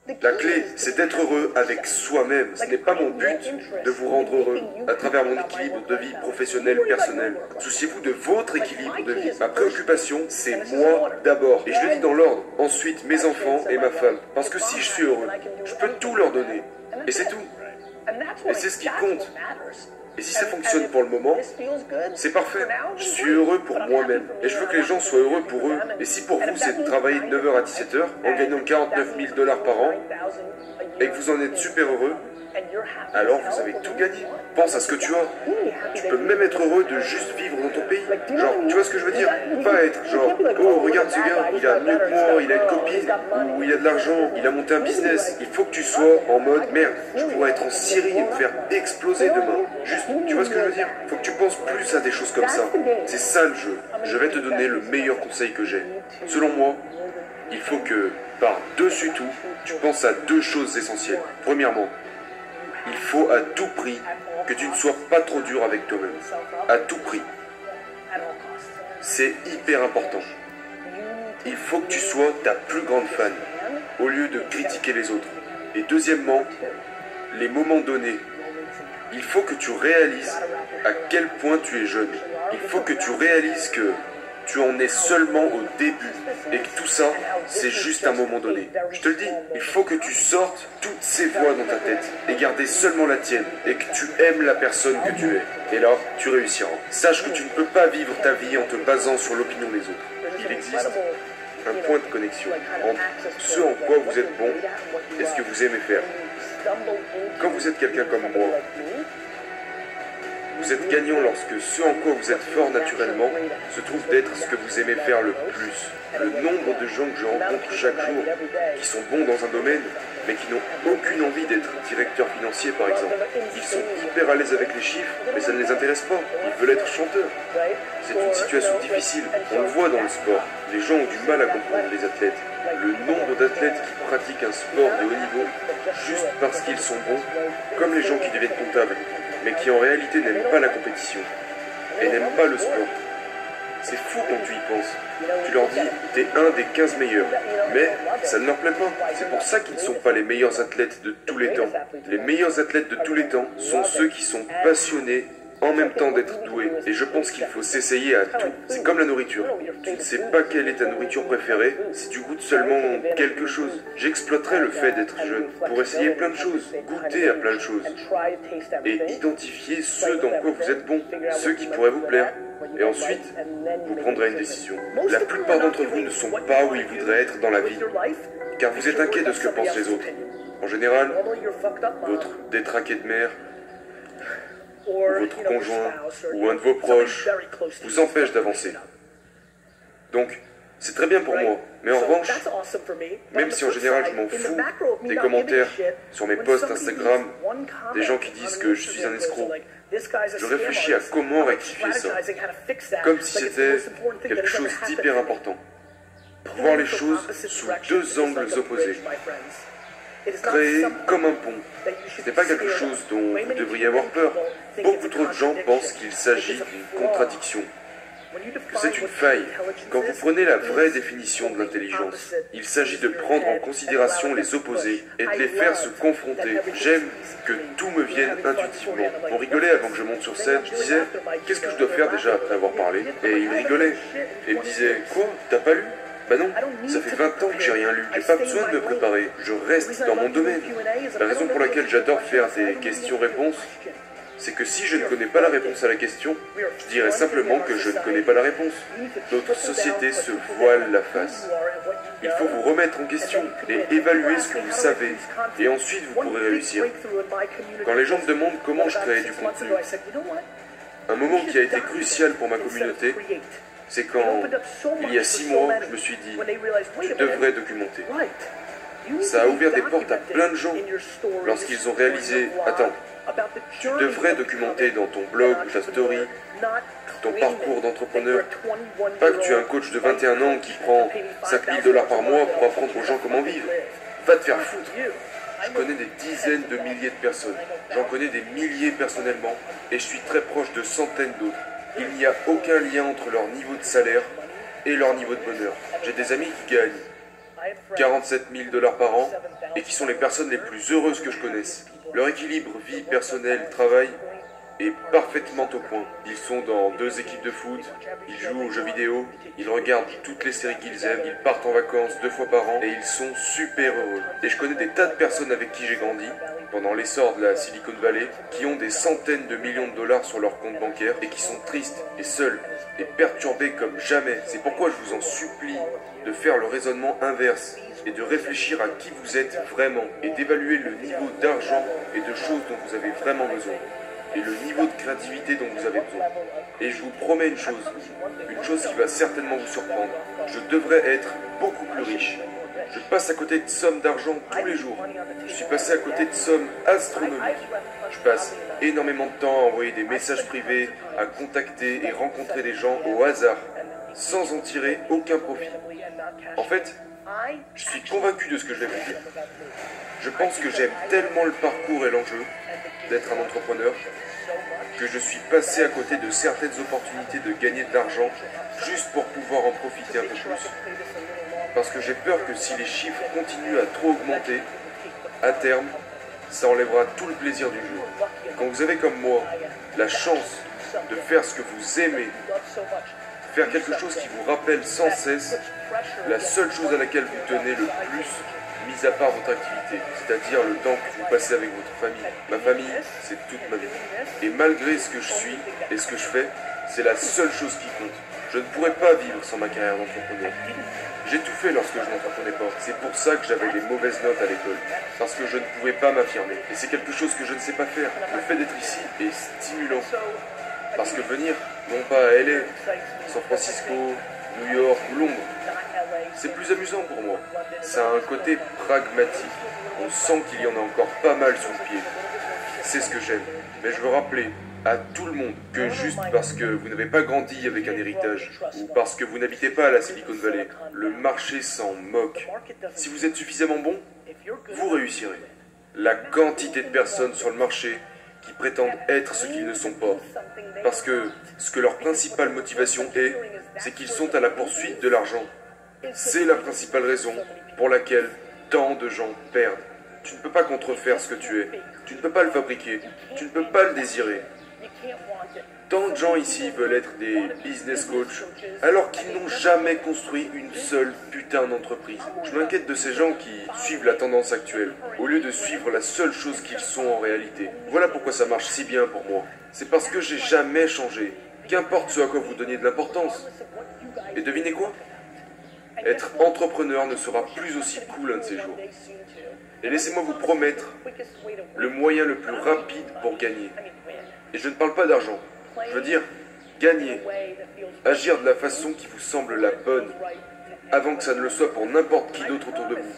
La clé, c'est d'être heureux avec soi-même. Ce n'est pas mon but de vous rendre heureux à travers mon équilibre de vie professionnelle, personnelle. Souciez-vous de votre équilibre de vie. Ma préoccupation, c'est moi d'abord. Et je le dis dans l'ordre. Ensuite, mes enfants et ma femme. Parce que si je suis heureux, je peux tout leur donner. Et c'est tout. Et c'est ce qui compte. Et si ça fonctionne pour le moment, c'est parfait. Je suis heureux pour moi-même. Et je veux que les gens soient heureux pour eux. Et si pour vous, c'est de travailler de 9 h à 17 h en gagnant 49 000 $ par an, et que vous en êtes super heureux, alors vous avez tout gagné. Pense à ce que tu as. Tu peux même être heureux de juste vivre dans ton pays. Genre, tu vois ce que je veux dire? Pas être genre, oh regarde ce gars, il a mieux que moi, il a une copine, ou il a de l'argent, il a monté un business. Il faut que tu sois en mode, merde, je pourrais être en Syrie et me faire exploser demain. Juste, tu vois ce que je veux dire? Faut que tu penses plus à des choses comme ça. C'est ça le jeu. Je vais te donner le meilleur conseil que j'ai. Selon moi, il faut que, par-dessus tout, tu penses à deux choses essentielles. Premièrement, il faut à tout prix que tu ne sois pas trop dur avec toi-même. À tout prix. C'est hyper important. Il faut que tu sois ta plus grande fan, au lieu de critiquer les autres. Et deuxièmement, les moments donnés. Il faut que tu réalises à quel point tu es jeune. Il faut que tu réalises que tu en es seulement au début et que tout ça, c'est juste un moment donné. Je te le dis, il faut que tu sortes toutes ces voix dans ta tête et garder seulement la tienne et que tu aimes la personne que tu es. Et là, tu réussiras. Sache que tu ne peux pas vivre ta vie en te basant sur l'opinion des autres. Il existe un point de connexion entre ce en quoi vous êtes bon et ce que vous aimez faire. Quand vous êtes quelqu'un comme moi, vous êtes gagnant lorsque ce en quoi vous êtes fort naturellement se trouve d'être ce que vous aimez faire le plus. Le nombre de gens que je rencontre chaque jour qui sont bons dans un domaine, mais qui n'ont aucune envie d'être directeur financier par exemple. Ils sont hyper à l'aise avec les chiffres, mais ça ne les intéresse pas. Ils veulent être chanteurs. C'est une situation difficile. On le voit dans le sport. Les gens ont du mal à comprendre les athlètes. Le nombre d'athlètes qui pratiquent un sport de haut niveau juste parce qu'ils sont bons, comme les gens qui deviennent comptables, mais qui en réalité n'aiment pas la compétition et n'aiment pas le sport. C'est fou quand tu y penses. Tu leur dis, t'es un des 15 meilleurs, mais ça ne leur plaît pas. C'est pour ça qu'ils ne sont pas les meilleurs athlètes de tous les temps. Les meilleurs athlètes de tous les temps sont ceux qui sont passionnés en même temps d'être doués. Et je pense qu'il faut s'essayer à tout. C'est comme la nourriture. Tu ne sais pas quelle est ta nourriture préférée si tu goûtes seulement quelque chose. J'exploiterai le fait d'être jeune pour essayer plein de choses, goûter à plein de choses et identifier ceux dans quoi vous êtes bon, ceux qui pourraient vous plaire. Et ensuite, vous prendrez une décision. La plupart d'entre vous ne sont pas où ils voudraient être dans la vie, car vous êtes inquiet de ce que pensent les autres. En général, votre détraqué de mère, ou votre conjoint, ou un de vos proches, vous empêche d'avancer. Donc, c'est très bien pour moi, mais en revanche, même si en général je m'en fous des commentaires sur mes posts Instagram, des gens qui disent que je suis un escroc, je réfléchis à comment rectifier ça, comme si c'était quelque chose d'hyper important. Voir les choses sous deux angles opposés. Créer comme un pont. Ce n'est pas quelque chose dont vous devriez avoir peur. Beaucoup trop de gens pensent qu'il s'agit d'une contradiction, que c'est une faille. Quand vous prenez la vraie définition de l'intelligence, il s'agit de prendre en considération les opposés et de les faire se confronter. J'aime que tout me vienne intuitivement. On rigolait avant que je monte sur scène, je disais « Qu'est-ce que je dois faire déjà après avoir parlé ?» Et il rigolait. Et me disait « Quoi? T'as pas lu ?» Bah non, ça fait 20 ans que j'ai rien lu, j'ai pas besoin de me préparer, je reste dans mon domaine. La raison pour laquelle j'adore faire des questions-réponses, c'est que si je ne connais pas la réponse à la question, je dirais simplement que je ne connais pas la réponse. Notre société se voile la face. Il faut vous remettre en question et évaluer ce que vous savez, et ensuite vous pourrez réussir. Quand les gens me demandent comment je crée du contenu, un moment qui a été crucial pour ma communauté, c'est quand, il y a 6 mois, je me suis dit, tu devrais documenter. Ça a ouvert des portes à plein de gens lorsqu'ils ont réalisé, attends, tu devrais documenter dans ton blog ou ta story ton parcours d'entrepreneur. Pas que tu es un coach de 21 ans qui prend 5 000 $ par mois pour apprendre aux gens comment vivre. Va te faire foutre. Je connais des dizaines de milliers de personnes. J'en connais des milliers personnellement et je suis très proche de centaines d'autres. Il n'y a aucun lien entre leur niveau de salaire et leur niveau de bonheur. J'ai des amis qui gagnent 47 000 $ par an et qui sont les personnes les plus heureuses que je connaisse. Leur équilibre vie personnelle-travail est parfaitement au point. Ils sont dans 2 équipes de foot, ils jouent aux jeux vidéo, ils regardent toutes les séries qu'ils aiment, ils partent en vacances 2 fois par an et ils sont super heureux. Et je connais des tas de personnes avec qui j'ai grandi pendant l'essor de la Silicon Valley qui ont des centaines de millions de dollars sur leur compte bancaire et qui sont tristes et seuls et perturbés comme jamais. C'est pourquoi je vous en supplie de faire le raisonnement inverse et de réfléchir à qui vous êtes vraiment et d'évaluer le niveau d'argent et de choses dont vous avez vraiment besoin et le niveau de créativité dont vous avez besoin. Et je vous promets une chose qui va certainement vous surprendre. Je devrais être beaucoup plus riche. Je passe à côté de sommes d'argent tous les jours. Je suis passé à côté de sommes astronomiques. Je passe énormément de temps à envoyer des messages privés, à contacter et rencontrer des gens au hasard, sans en tirer aucun profit. En fait, je suis convaincu de ce que je vais vous dire. Je pense que j'aime tellement le parcours et l'enjeu d'être un entrepreneur que je suis passé à côté de certaines opportunités de gagner de l'argent juste pour pouvoir en profiter un peu plus. Parce que j'ai peur que si les chiffres continuent à trop augmenter, à terme, ça enlèvera tout le plaisir du jeu. Quand vous avez comme moi la chance de faire ce que vous aimez, faire quelque chose qui vous rappelle sans cesse la seule chose à laquelle vous tenez le plus, mis à part votre activité, c'est-à-dire le temps que vous passez avec votre famille. Ma famille, c'est toute ma vie. Et malgré ce que je suis et ce que je fais, c'est la seule chose qui compte. Je ne pourrais pas vivre sans ma carrière d'entrepreneur. J'ai tout fait lorsque je n'entreprenais pas. C'est pour ça que j'avais des mauvaises notes à l'école. Parce que je ne pouvais pas m'affirmer. Et c'est quelque chose que je ne sais pas faire. Le fait d'être ici est stimulant. Parce que venir, non pas à LA, San Francisco, New York ou Londres, c'est plus amusant pour moi. Ça a un côté pragmatique. On sent qu'il y en a encore pas mal sous le pied. C'est ce que j'aime. Mais je veux rappeler à tout le monde que juste parce que vous n'avez pas grandi avec un héritage ou parce que vous n'habitez pas à la Silicon Valley, le marché s'en moque. Si vous êtes suffisamment bon, vous réussirez. La quantité de personnes sur le marché qui prétendent être ce qu'ils ne sont pas. Parce que ce que leur principale motivation est, c'est qu'ils sont à la poursuite de l'argent. C'est la principale raison pour laquelle tant de gens perdent. Tu ne peux pas contrefaire ce que tu es. Tu ne peux pas le fabriquer. Tu ne peux pas le désirer. Tant de gens ici veulent être des business coachs alors qu'ils n'ont jamais construit une seule putain d'entreprise. Je m'inquiète de ces gens qui suivent la tendance actuelle au lieu de suivre la seule chose qu'ils sont en réalité. Voilà pourquoi ça marche si bien pour moi. C'est parce que j'ai jamais changé. Qu'importe ce à quoi vous donniez de l'importance. Et devinez quoi ? Être entrepreneur ne sera plus aussi cool un de ces jours. Et laissez-moi vous promettre le moyen le plus rapide pour gagner. Et je ne parle pas d'argent. Je veux dire, gagner. Agir de la façon qui vous semble la bonne, avant que ça ne le soit pour n'importe qui d'autre autour de vous.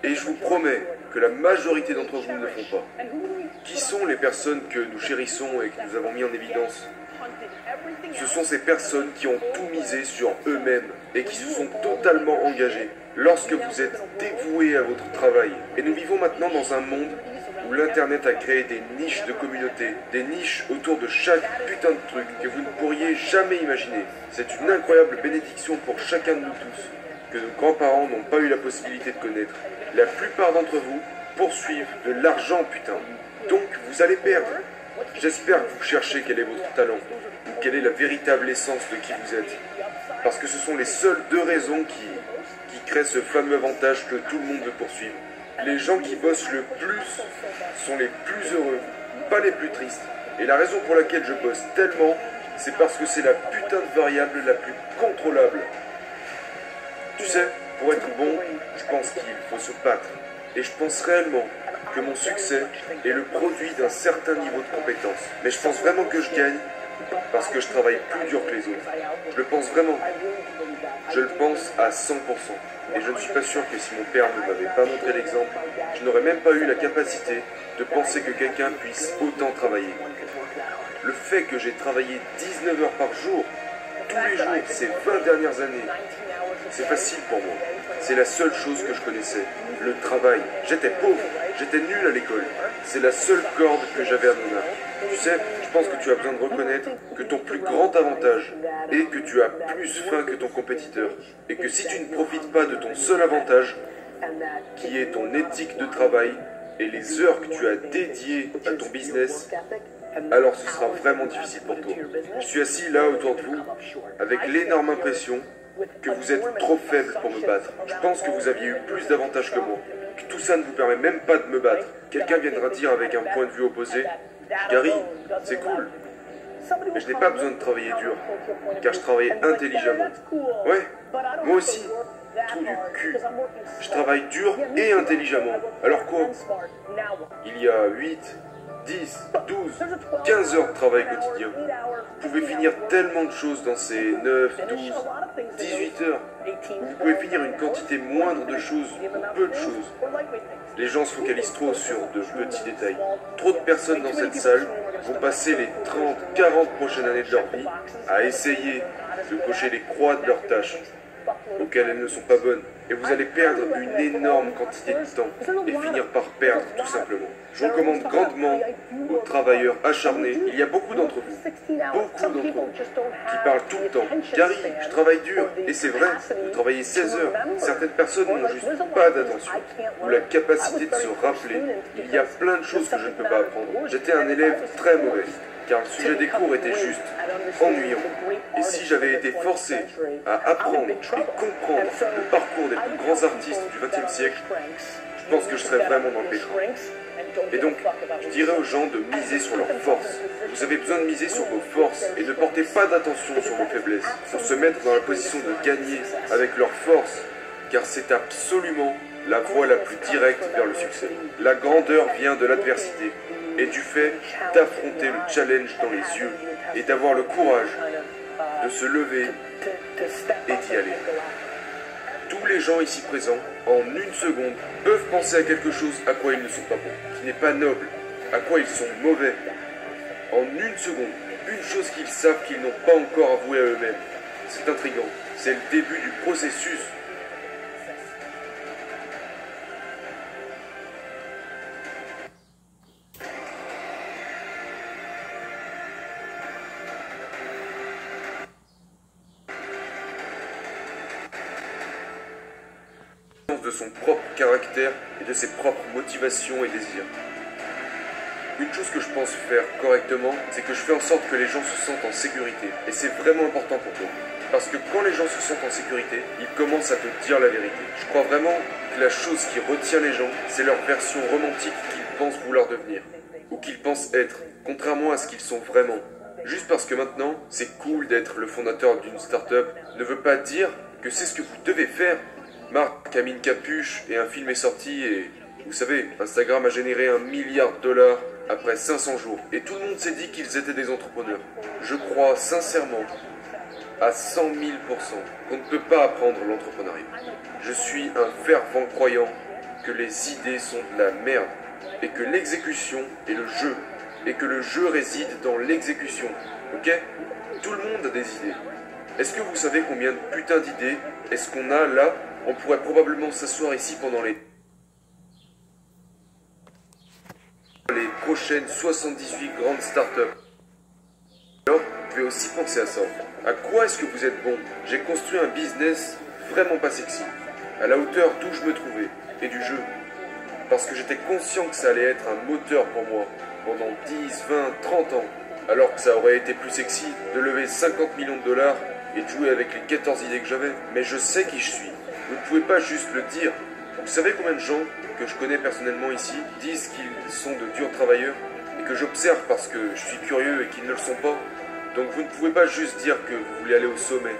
Et je vous promets que la majorité d'entre vous ne le font pas. Qui sont les personnes que nous chérissons et que nous avons mis en évidence ? Ce sont ces personnes qui ont tout misé sur eux-mêmes et qui se sont totalement engagées lorsque vous êtes dévoués à votre travail. Et nous vivons maintenant dans un monde où l'Internet a créé des niches de communauté, des niches autour de chaque putain de truc que vous ne pourriez jamais imaginer. C'est une incroyable bénédiction pour chacun de nous tous, que nos grands-parents n'ont pas eu la possibilité de connaître. La plupart d'entre vous poursuivent de l'argent, putain. Donc vous allez perdre. J'espère que vous cherchez quel est votre talent, ou quelle est la véritable essence de qui vous êtes. Parce que ce sont les seules deux raisons qui créent ce fameux avantage que tout le monde veut poursuivre. Les gens qui bossent le plus sont les plus heureux, pas les plus tristes. Et la raison pour laquelle je bosse tellement, c'est parce que c'est la putain de variable la plus contrôlable. Tu sais, pour être bon, je pense qu'il faut se battre. Et je pense réellement que mon succès est le produit d'un certain niveau de compétence. Mais je pense vraiment que je gagne parce que je travaille plus dur que les autres. Je le pense vraiment. Je le pense à 100%. Et je ne suis pas sûr que si mon père ne m'avait pas montré l'exemple, je n'aurais même pas eu la capacité de penser que quelqu'un puisse autant travailler. Le fait que j'ai travaillé 19 heures par jour, tous les jours, ces 20 dernières années, C'est facile pour moi. C'est la seule chose que je connaissais. Le travail. J'étais pauvre. J'étais nul à l'école. C'est la seule corde que j'avais à mon arc. Tu sais, je pense que tu as besoin de reconnaître que ton plus grand avantage est que tu as plus faim que ton compétiteur. Et que si tu ne profites pas de ton seul avantage, qui est ton éthique de travail et les heures que tu as dédiées à ton business, alors ce sera vraiment difficile pour toi. Je suis assis là autour de vous, avec l'énorme impression que vous êtes trop faible pour me battre. Je pense que vous aviez eu plus d'avantages que moi, que tout ça ne vous permet même pas de me battre. Quelqu'un viendra dire avec un point de vue opposé, Gary, c'est cool, mais je n'ai pas besoin de travailler dur, car je travaille intelligemment. Ouais, moi aussi, trou du cul. Je travaille dur et intelligemment. Alors quoi? Il y a 8, 10, 12, 15 heures de travail quotidien. Vous pouvez finir tellement de choses dans ces 9, 12, 18 heures. Vous pouvez finir une quantité moindre de choses, ou peu de choses. Les gens se focalisent trop sur de petits détails. Trop de personnes dans cette salle vont passer les 30, 40 prochaines années de leur vie à essayer de cocher les croix de leurs tâches, auxquelles elles ne sont pas bonnes. Et vous allez perdre une énorme quantité de temps et finir par perdre tout simplement. Je recommande grandement aux travailleurs acharnés, il y a beaucoup d'entre vous, qui parlent tout le temps. Gary, je travaille dur, et c'est vrai, vous travaillez 16 heures. Certaines personnes n'ont juste pas d'attention, ou la capacité de se rappeler. Il y a plein de choses que je ne peux pas apprendre. J'étais un élève très mauvais, car le sujet des cours était juste ennuyant. Et si j'avais été forcé à apprendre et comprendre le parcours des plus grands artistes du XXe siècle, je pense que je serais vraiment dans le pétrin. Et donc, je dirais aux gens de miser sur leurs forces. Vous avez besoin de miser sur vos forces et ne portez pas d'attention sur vos faiblesses, pour se mettre dans la position de gagner avec leurs forces, car c'est absolument la voie la plus directe vers le succès. La grandeur vient de l'adversité et du fait d'affronter le challenge dans les yeux et d'avoir le courage de se lever et d'y aller. Tous les gens ici présents, en une seconde, peuvent penser à quelque chose à quoi ils ne sont pas bons, qui n'est pas noble, à quoi ils sont mauvais. En une seconde, une chose qu'ils savent qu'ils n'ont pas encore avoué à eux-mêmes. C'est intriguant, c'est le début du processus. De son propre caractère et de ses propres motivations et désirs. Une chose que je pense faire correctement, c'est que je fais en sorte que les gens se sentent en sécurité. Et c'est vraiment important pour toi. Parce que quand les gens se sentent en sécurité, ils commencent à te dire la vérité. Je crois vraiment que la chose qui retient les gens, c'est leur version romantique qu'ils pensent vouloir devenir. Ou qu'ils pensent être, contrairement à ce qu'ils sont vraiment. Juste parce que maintenant, c'est cool d'être le fondateur d'une start-up, ne veut pas dire que c'est ce que vous devez faire. Marc a mis une capuche et un film est sorti et, vous savez, Instagram a généré $1 milliard après 500 jours. Et tout le monde s'est dit qu'ils étaient des entrepreneurs. Je crois sincèrement, à 100 000 %, qu'on ne peut pas apprendre l'entrepreneuriat. Je suis un fervent croyant que les idées sont de la merde et que l'exécution est le jeu. Et que le jeu réside dans l'exécution. Ok? Tout le monde a des idées. Est-ce que vous savez combien de putains d'idées est-ce qu'on a là? On pourrait probablement s'asseoir ici pendant les prochaines 78 grandes startups. Alors, vous pouvez aussi penser à ça. À quoi est-ce que vous êtes bon? J'ai construit un business vraiment pas sexy, à la hauteur d'où je me trouvais, et du jeu. Parce que j'étais conscient que ça allait être un moteur pour moi, pendant 10, 20, 30 ans. Alors que ça aurait été plus sexy de lever 50 millions de dollars et de jouer avec les 14 idées que j'avais. Mais je sais qui je suis. Vous ne pouvez pas juste le dire. Vous savez combien de gens que je connais personnellement ici disent qu'ils sont de durs travailleurs et que j'observe parce que je suis curieux et qu'ils ne le sont pas. Donc vous ne pouvez pas juste dire que vous voulez aller au sommet.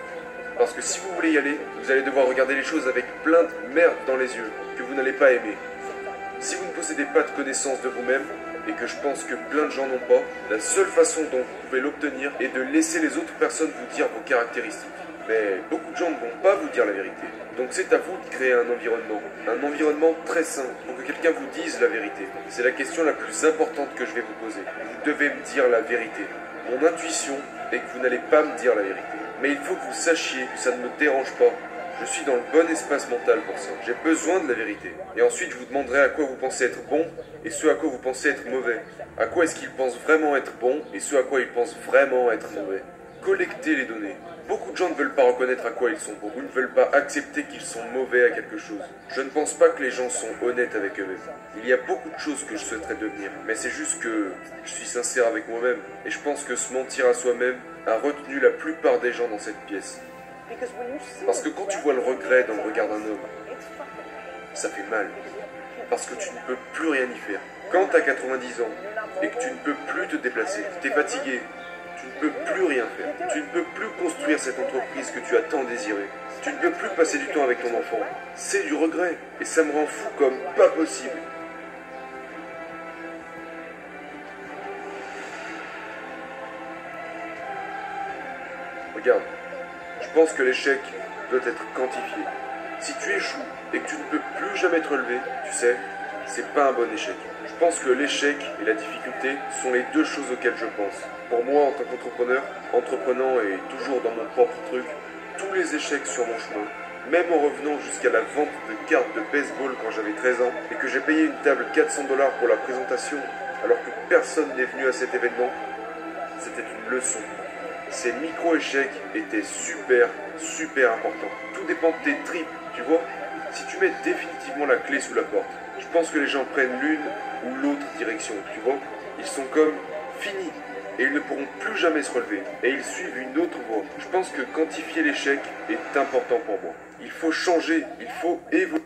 Parce que si vous voulez y aller, vous allez devoir regarder les choses avec plein de merde dans les yeux que vous n'allez pas aimer. Si vous ne possédez pas de connaissance de vous-même, et que je pense que plein de gens n'ont pas, la seule façon dont vous pouvez l'obtenir est de laisser les autres personnes vous dire vos caractéristiques. Mais beaucoup de gens ne vont pas vous dire la vérité. Donc c'est à vous de créer un environnement très sain, pour que quelqu'un vous dise la vérité. C'est la question la plus importante que je vais vous poser. Vous devez me dire la vérité. Mon intuition est que vous n'allez pas me dire la vérité. Mais il faut que vous sachiez que ça ne me dérange pas Je suis dans le bon espace mental pour ça. J'ai besoin de la vérité. Et ensuite, je vous demanderai à quoi vous pensez être bon et ce à quoi vous pensez être mauvais. À quoi est-ce qu'ils pensent vraiment être bon et ce à quoi ils pensent vraiment être mauvais. Collectez les données. Beaucoup de gens ne veulent pas reconnaître à quoi ils sont bons ou ne veulent pas accepter qu'ils sont mauvais à quelque chose. Je ne pense pas que les gens sont honnêtes avec eux-mêmes. Il y a beaucoup de choses que je souhaiterais devenir, mais c'est juste que je suis sincère avec moi-même et je pense que se mentir à soi-même a retenu la plupart des gens dans cette pièce. Parce que quand tu vois le regret dans le regard d'un homme, ça fait mal. Parce que tu ne peux plus rien y faire. Quand tu as 90 ans et que tu ne peux plus te déplacer, tu es fatigué, tu ne peux plus rien faire. Tu ne peux plus construire cette entreprise que tu as tant désirée. Tu ne peux plus passer du temps avec ton enfant. C'est du regret. Et ça me rend fou comme pas possible. Regarde. Je pense que l'échec doit être quantifié. Si tu échoues et que tu ne peux plus jamais te relever, tu sais, c'est pas un bon échec. Je pense que l'échec et la difficulté sont les deux choses auxquelles je pense. Pour moi, en tant qu'entrepreneur, entreprenant et toujours dans mon propre truc, tous les échecs sur mon chemin, même en revenant jusqu'à la vente de cartes de baseball quand j'avais 13 ans et que j'ai payé une table 400 $ pour la présentation alors que personne n'est venu à cet événement, c'était une leçon. Ces micro-échecs étaient super importants. Tout dépend de tes tripes, tu vois. Si tu mets définitivement la clé sous la porte, je pense que les gens prennent l'une ou l'autre direction, tu vois. Ils sont comme finis et ils ne pourront plus jamais se relever et ils suivent une autre voie. Je pense que quantifier l'échec est important pour moi. Il faut changer, il faut évoluer.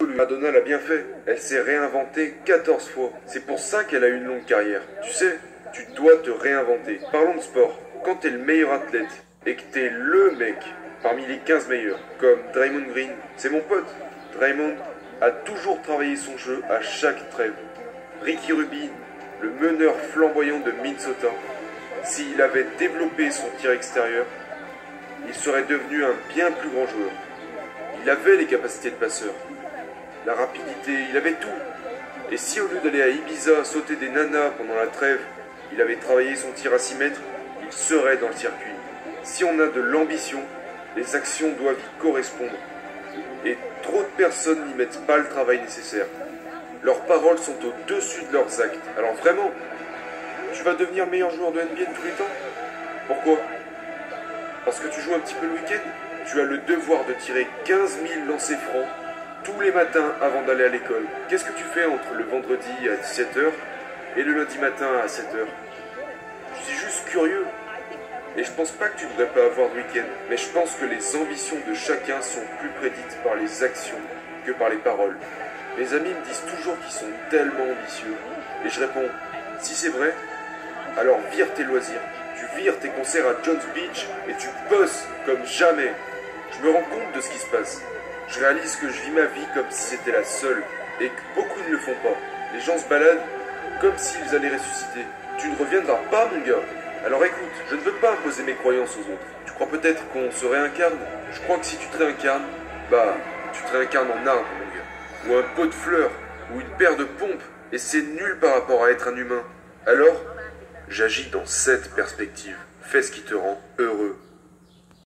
Madonna l'a bien fait. Elle s'est réinventée 14 fois. C'est pour ça qu'elle a une longue carrière. Tu sais, tu dois te réinventer. Parlons de sport. Quand t'es le meilleur athlète et que t'es le mec parmi les 15 meilleurs, comme Draymond Green, c'est mon pote. Draymond a toujours travaillé son jeu à chaque trêve. Ricky Rubin, le meneur flamboyant de Minnesota, s'il avait développé son tir extérieur, il serait devenu un bien plus grand joueur. Il avait les capacités de passeur, la rapidité, il avait tout. Et si au lieu d'aller à Ibiza sauter des nanas pendant la trêve, il avait travaillé son tir à 6 mètres, il serait dans le circuit. Si on a de l'ambition, les actions doivent y correspondre. Et trop de personnes n'y mettent pas le travail nécessaire. Leurs paroles sont au-dessus de leurs actes. Alors vraiment, tu vas devenir meilleur joueur de NBA de tous les temps? Pourquoi? Parce que tu joues un petit peu le week-end? Tu as le devoir de tirer 15 000 lancers francs tous les matins avant d'aller à l'école. Qu'est-ce que tu fais entre le vendredi à 17 h et le lundi matin à 7 h? Je suis juste curieux. Et je pense pas que tu ne devrais pas avoir de week-end, mais je pense que les ambitions de chacun sont plus prédites par les actions que par les paroles. Mes amis me disent toujours qu'ils sont tellement ambitieux. Et je réponds, si c'est vrai, alors vire tes loisirs. Tu vires tes concerts à Jones Beach et tu bosses comme jamais. Je me rends compte de ce qui se passe. Je réalise que je vis ma vie comme si c'était la seule et que beaucoup ne le font pas. Les gens se baladent comme s'ils allaient ressusciter. Tu ne reviendras pas, mon gars. Alors écoute, je ne veux pas imposer mes croyances aux autres. Tu crois peut-être qu'on se réincarne? Je crois que si tu te réincarnes, tu te réincarnes en arbre, mon gars. Ou un pot de fleurs, ou une paire de pompes, et c'est nul par rapport à être un humain. Alors, j'agis dans cette perspective. Fais ce qui te rend heureux.